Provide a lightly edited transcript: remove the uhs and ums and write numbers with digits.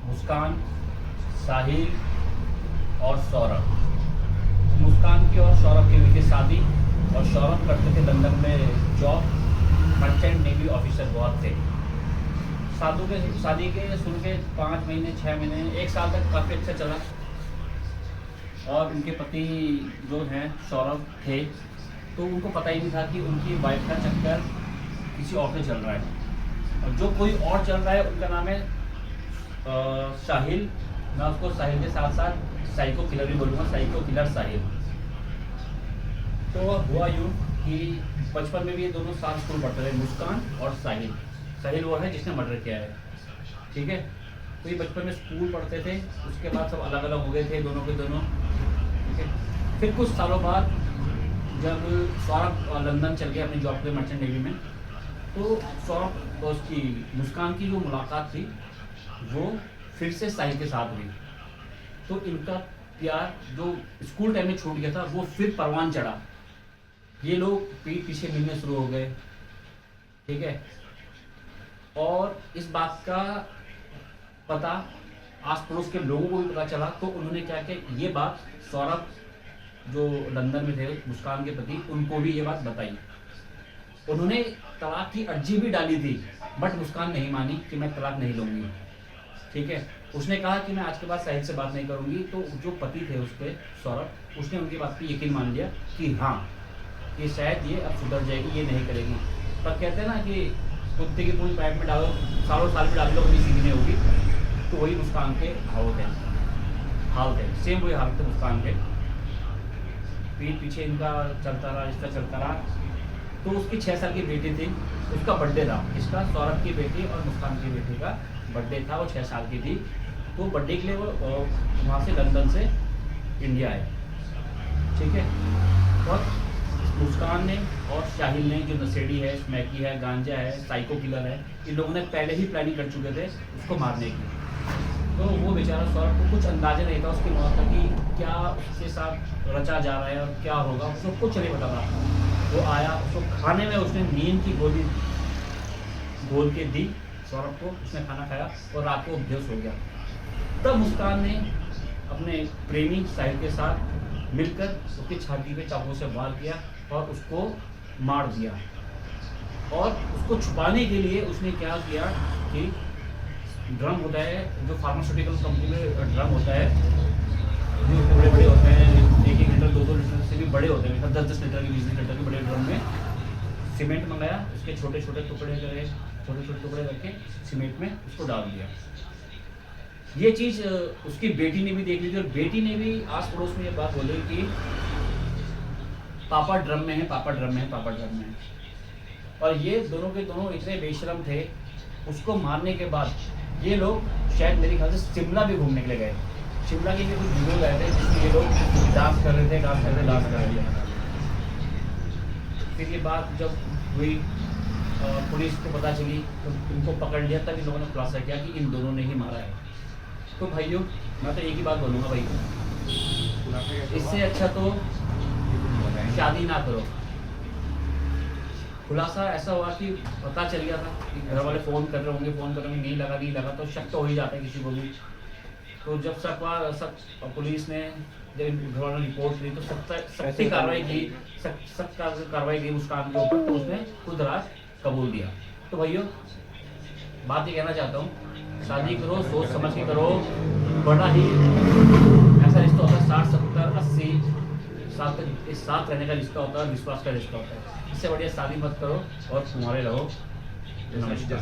मुस्कान, साहिल और सौरभ। मुस्कान की और सौरभ की हुई थी शादी और सौरभ करते थे लंदन में जॉब, मर्चेंट नेवी ऑफिसर बहुत थे। शादी के शुरू के 5 महीने 6 महीने 1 साल तक काफ़ी अच्छा चला और उनके पति जो हैं सौरभ थे तो उनको पता ही नहीं था कि उनकी वाइफ का चक्कर किसी और से चल रहा है और जो कोई और चल रहा है उनका नाम है साहिल। मैं उसको साहिल के साथ साथ साइको किलर भी बोलूँगा, साइको किलर साहिल। तो हुआ यूँ कि बचपन में भी ये दोनों साथ स्कूल पढ़ते थे, मुस्कान और साहिल। साहिल वो है जिसने मर्डर किया है, ठीक है। तो ये बचपन में स्कूल पढ़ते थे, उसके बाद सब अलग अलग हो गए थे दोनों के दोनों, ठीक है। फिर कुछ सालों बाद जब सौरभ लंदन चल गया अपनी जॉब पे मर्चेंट नेवी में, तो सौरभ और उसकी मुस्कान की जो मुलाकात थी वो फिर से साहिल के साथ हुई। तो इनका प्यार जो स्कूल टाइम में छूट गया था वो फिर परवान चढ़ा। ये लोग पीठ पीछे मिलने शुरू हो गए, ठीक है। और इस बात का पता आस पड़ोस के लोगों को भी पता चला तो उन्होंने क्या किया, ये बात सौरभ जो लंदन में थे मुस्कान के पति, उनको भी ये बात बताई। उन्होंने तलाक की अर्जी भी डाली थी बट मुस्कान नहीं मानी कि मैं तलाक नहीं लूँगी, ठीक है। उसने कहा कि मैं आज के बाद साहिल से बात नहीं करूँगी। तो जो पति थे उसके सौरभ, उसने उनकी बात पे यकीन मान लिया कि हाँ कि शायद ये अब सुधर जाएगी, ये नहीं करेगी। पर कहते हैं ना कि कुत्ते की पूरी पाइप में डालो, सालों साल में डाल लो, कभी सीधी नहीं होगी। तो वही मुस्कान के हाल थे, सेम वही हाल थे मुस्कान के। पीठ पीछे इनका चलता रहा, रिश्ता चलता रहा। तो उसकी 6 साल की बेटी थी, उसका बर्थडे था, इसका सौरभ की बेटी और मुस्कान की बेटी का बर्थडे था, वो 6 साल की थी। तो बर्थडे के लिए वो वहाँ से लंदन से इंडिया आए, ठीक है। और मुस्कान ने और साहिल ने, जो नशेड़ी है, स्मैकी है, गांजा है, साइको किलर है, इन लोगों ने पहले ही प्लानिंग कर चुके थे उसको मारने की। तो वो बेचारा सौरभ को कुछ अंदाजा नहीं था उसकी मौत का कि क्या उसके साथ रचा जा रहा है और क्या होगा, उसको कुछ नहीं पता था। वो आया, उसको खाने में उसने नींद की गोली घोल के दी सौरभ को, उसने खाना खाया और रात को बेहोश हो गया। तब मुस्कान ने अपने प्रेमी साहिल के साथ मिलकर उसकी छाती पे चाकू से वार किया और उसको मार दिया। और उसको छुपाने के लिए उसने क्या किया कि ड्रम होता है जो फार्मास्यूटिकल कंपनी में ड्रम होता है, जो बड़े बड़े होते हैं, 1-1 लीटर 2-2 लीटर से भी बड़े होते हैं, 10-10 लीटर के 20 लीटर के बड़े ड्रम में सीमेंट मंगाया, उसके छोटे छोटे टुकड़े करे, छोटे छोटे टुकड़े करके सीमेंट में उसको डाल दिया। ये चीज़ उसकी बेटी ने भी देख ली थी और बेटी ने भी आस पड़ोस में ये बात बोली कि पापा ड्रम में है, पापा ड्रम में है, पापा ड्रम में है। और ये दोनों के दोनों इतने बेशरम थे, उसको मारने के बाद ये लोग शायद मेरे ख्याल से शिमला भी घूमने के लिए गए। शिमला के लिए कुछ वीडियो गए थे जिसमें ये लोग डांस कर रहे थे, डांस कर रहे थे। फिर ये बात जब हुई पुलिस को पता चली तो इनको पकड़ लिया, तब इन लोगों ने खुलासा किया कि इन दोनों ने ही मारा है। तो भाइयों मैं तो एक ही बात बोलूँगा भाई, इससे अच्छा तो शादी ना करो। खुलासा ऐसा हुआ कि पता चल गया था कि घर वाले फ़ोन कर रहे होंगे, नहीं लगा तो शक तो हो ही जाता है किसी को भी। तो जब पुलिस ने जब घर वालों ने रिपोर्ट दी तो सख्त कार्रवाई की मुस्कान के ऊपर, तो उसने खुद राज कबूल दिया। तो भाइयों बात ये कहना चाहता हूँ, शादी करो सोच समझ के करो, बड़ा ही ऐसा रिश्ता होता है 60 70 80 साल तक इस साथ रहने का रिश्ता होता है, विश्वास का रिश्ता होता है। इससे बढ़िया शादी मत करो और तुम्हारे रहो। नमस्कार।